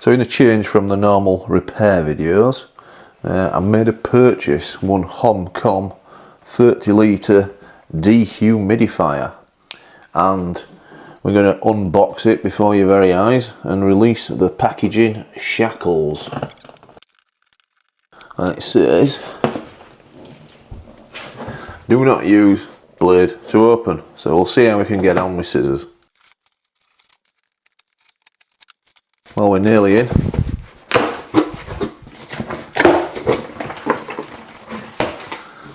So in a change from the normal repair videos, I made a purchase, one Homcom 30 litre dehumidifier, and we're going to unbox it before your very eyes and release the packaging shackles. And it says, do not use blade to open. So we'll see how we can get on with scissors. Well, we're nearly in.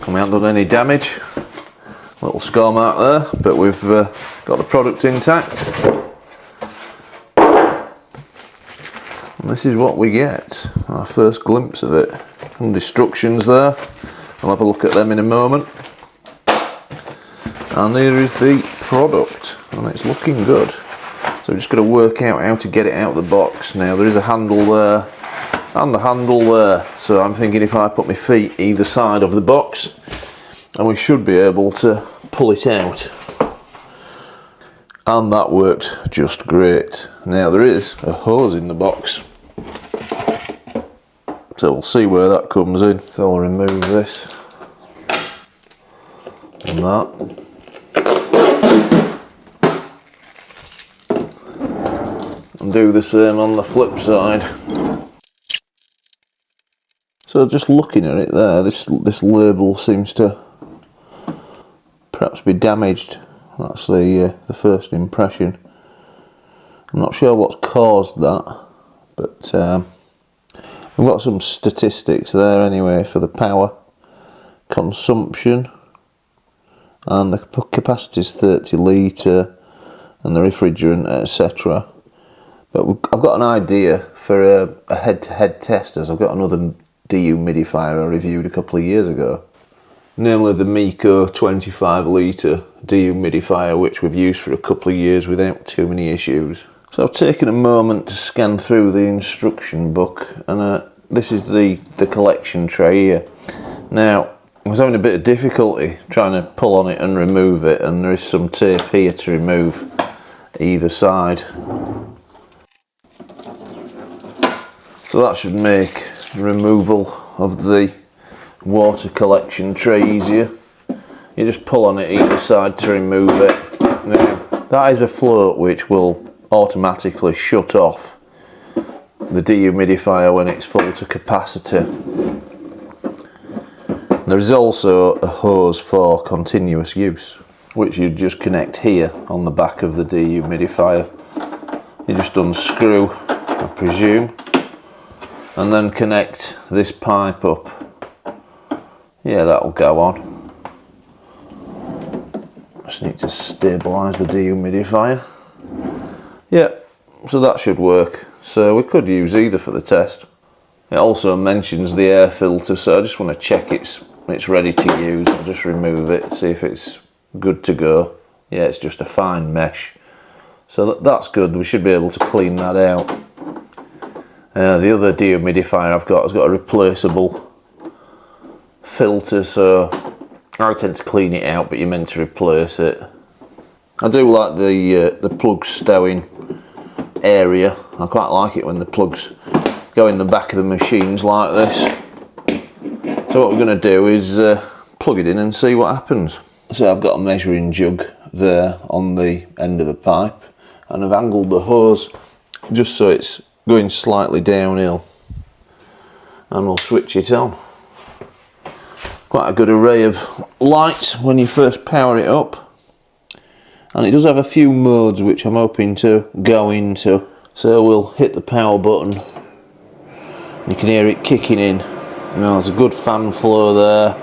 And we haven't done any damage. Little scar mark there, but we've got the product intact. And this is what we get, our first glimpse of it. Some instructions there, I'll have a look at them in a moment. And here is the product, and it's looking good. So we're just going to work out how to get it out of the box. Now there is a handle there and a handle there, so I'm thinking if I put my feet either side of the box, and we should be able to pull it out. And that worked just great. Now there is a hose in the box, so we'll see where that comes in. So I'll remove this and that. And do the same on the flip side. So just looking at it there, this label seems to perhaps be damaged. That's the first impression. I'm not sure what's caused that, but we've got some statistics there anyway for the power consumption, and the capacity is 30 litre, and the refrigerant, etc. But I've got an idea for a head-to-head test, as I've got another dehumidifier I reviewed a couple of years ago. Namely the Meaco 25 litre dehumidifier, which we've used for a couple of years without too many issues. So I've taken a moment to scan through the instruction book, and this is the collection tray here. Now, I was having a bit of difficulty trying to pull on it and remove it, and there is some tape here to remove either side. So that should make removal of the water collection tray easier. You just pull on it either side to remove it. Now, that is a float which will automatically shut off the dehumidifier when it's full to capacity. There is also a hose for continuous use, which you just connect here on the back of the dehumidifier. You just unscrew, I presume, and then connect this pipe up. Yeah, that'll go on. Just need to stabilise the dehumidifier. Yeah, so that should work. So we could use either for the test. It also mentions the air filter, so I just want to check it's ready to use. I'll just remove it, see if it's good to go. Yeah, it's just a fine mesh. So that's good, we should be able to clean that out. The other dehumidifier I've got has got a replaceable filter, so I tend to clean it out, but you're meant to replace it. I do like the plug stowing area. I quite like it when the plugs go in the back of the machines like this. So what we're going to do is plug it in and see what happens. So I've got a measuring jug there on the end of the pipe, and I've angled the hose just so it's going slightly downhill, and we'll switch it on. Quite a good array of lights when you first power it up, and it does have a few modes which I'm hoping to go into. So we'll hit the power button, you can hear it kicking in. Now there's a good fan flow there,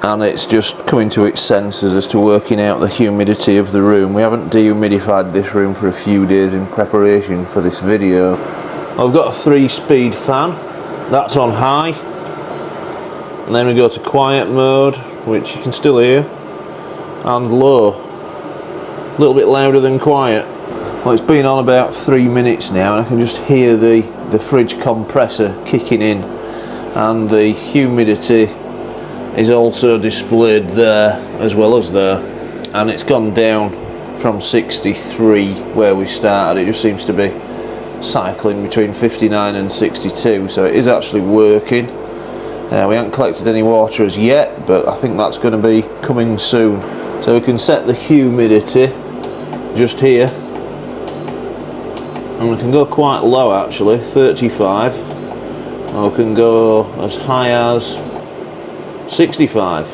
and it's just coming to its senses as to working out the humidity of the room. We haven't dehumidified this room for a few days in preparation for this video. I've got a 3-speed fan, that's on high, and then we go to quiet mode, which you can still hear, and low, a little bit louder than quiet. Well, it's been on about 3 minutes now, and I can just hear the fridge compressor kicking in, and the humidity is also displayed there as well as there, and it's gone down from 63 where we started. It just seems to be cycling between 59 and 62, so it is actually working. We haven't collected any water as yet, but I think that's going to be coming soon. So we can set the humidity just here, and we can go quite low actually, 35, or we can go as high as 65,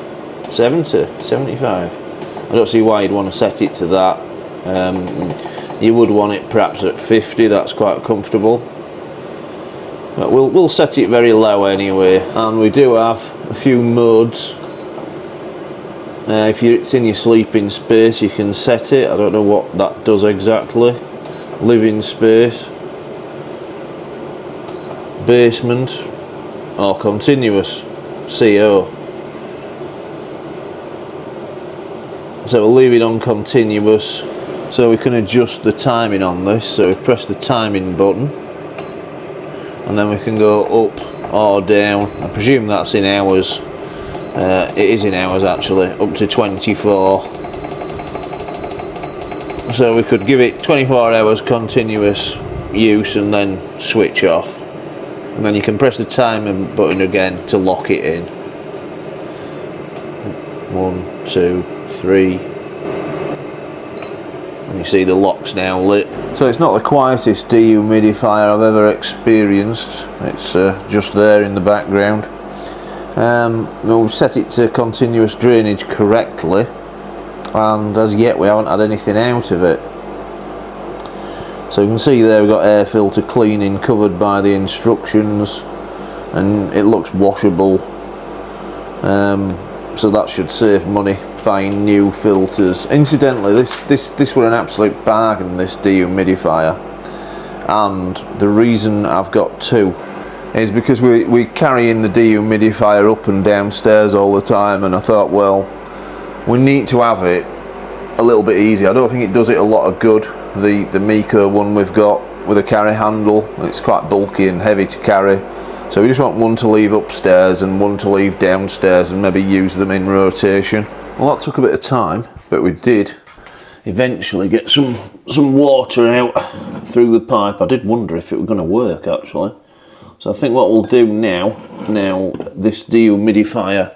70, 75. I don't see why you'd want to set it to that. You would want it perhaps at 50, that's quite comfortable. But we'll set it very low anyway, and we do have a few modes. If it's in your sleeping space, you can set it. I don't know what that does exactly. Living space, basement, or continuous CO. So we'll leave it on continuous, so we can adjust the timing on this. So we press the timing button, and then we can go up or down. I presume that's in hours. It is in hours actually, up to 24. So we could give it 24 hours continuous use and then switch off. And then you can press the timer button again to lock it in. 1, 2, 3. And you see the lock's now lit. So it's not the quietest dehumidifier I've ever experienced. It's just there in the background. We've set it to continuous drainage correctly, and as yet we haven't had anything out of it. So you can see there we've got air filter cleaning covered by the instructions, and it looks washable. So that should save money buying new filters. Incidentally, this were an absolute bargain, this dehumidifier, and the reason I've got two is because we carry in the dehumidifier up and downstairs all the time, and I thought, well, we need to have it a little bit easy. I don't think it does it a lot of good. The Meaco one we've got with a carry handle, it's quite bulky and heavy to carry, so we just want one to leave upstairs and one to leave downstairs and maybe use them in rotation. Well, that took a bit of time, but we did eventually get some water out through the pipe. I did wonder if it were going to work actually. So I think what we'll do now this dehumidifier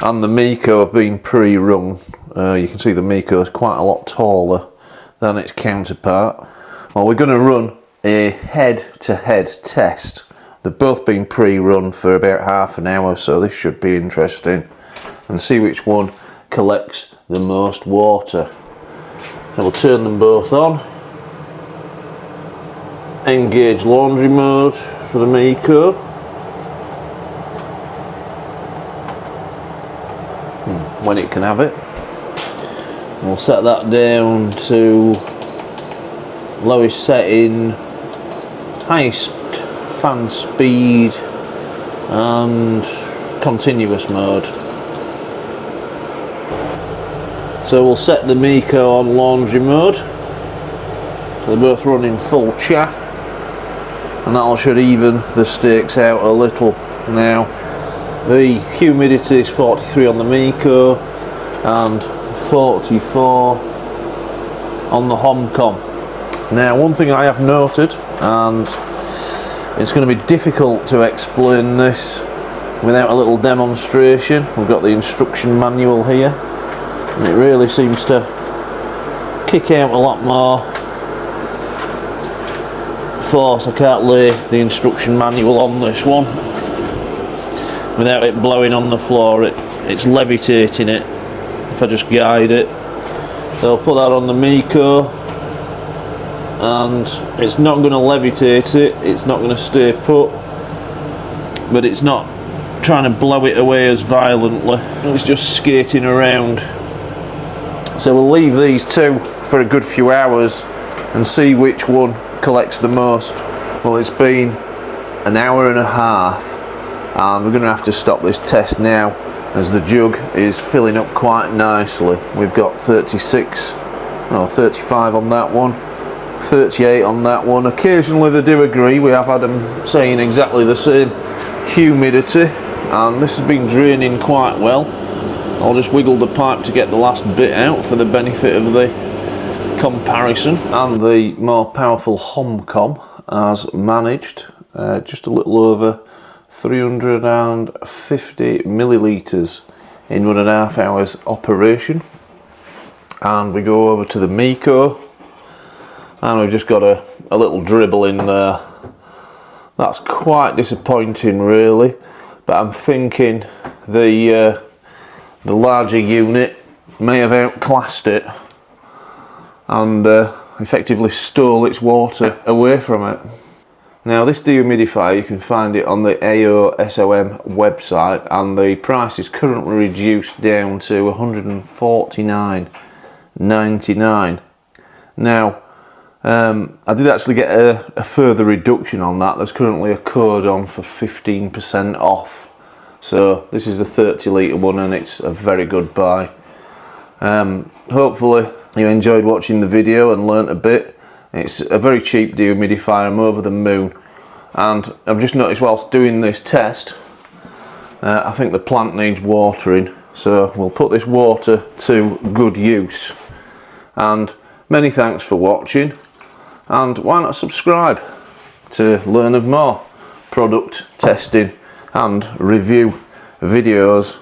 and the Meaco have been pre-run. You can see the Meaco is quite a lot taller than its counterpart. Well, we're going to run a head-to-head test. They've both been pre-run for about half an hour, so this should be interesting, and see which one collects the most water. So we'll turn them both on. Engage laundry mode for the Meaco. When it can have it. And we'll set that down to lowest setting, highest fan speed, and continuous mode. So we'll set the Meaco on laundry mode. They're both running full chaff, and that'll should even the stakes out a little. Now the humidity is 43 on the Meaco and 44 on the Homcom. Now, one thing I have noted, and it's going to be difficult to explain this without a little demonstration. We've got the instruction manual here, and it really seems to kick out a lot more force. I can't lay the instruction manual on this one without it blowing on the floor. It's levitating it if I just guide it. So I'll put that on the Meaco, and it's not going to levitate it, it's not going to stay put, but it's not trying to blow it away as violently, it's just skating around. So we'll leave these two for a good few hours and see which one collects the most. Well, it's been an hour and a half, and we're going to have to stop this test now as the jug is filling up quite nicely. We've got 35 on that one, 38 on that one. Occasionally they do agree. We have had them saying exactly the same humidity, and this has been draining quite well. I'll just wiggle the pipe to get the last bit out for the benefit of the comparison. And the more powerful Homcom has managed just a little over 350 millilitres in 1.5 hours operation. And we go over to the Meaco, and we've just got a little dribble in there. That's quite disappointing really, but I'm thinking the larger unit may have outclassed it and effectively stole its water away from it. Now this dehumidifier, you can find it on the AOSOM website, and the price is currently reduced down to $149.99. Now I did actually get a further reduction on that. There's currently a code on for 15% off. So this is a 30 litre one, and it's a very good buy. Hopefully you enjoyed watching the video and learnt a bit. It's a very cheap dehumidifier. I'm over the moon, and I've just noticed whilst doing this test, I think the plant needs watering, so we'll put this water to good use. And many thanks for watching, and why not subscribe to learn of more product testing and review videos.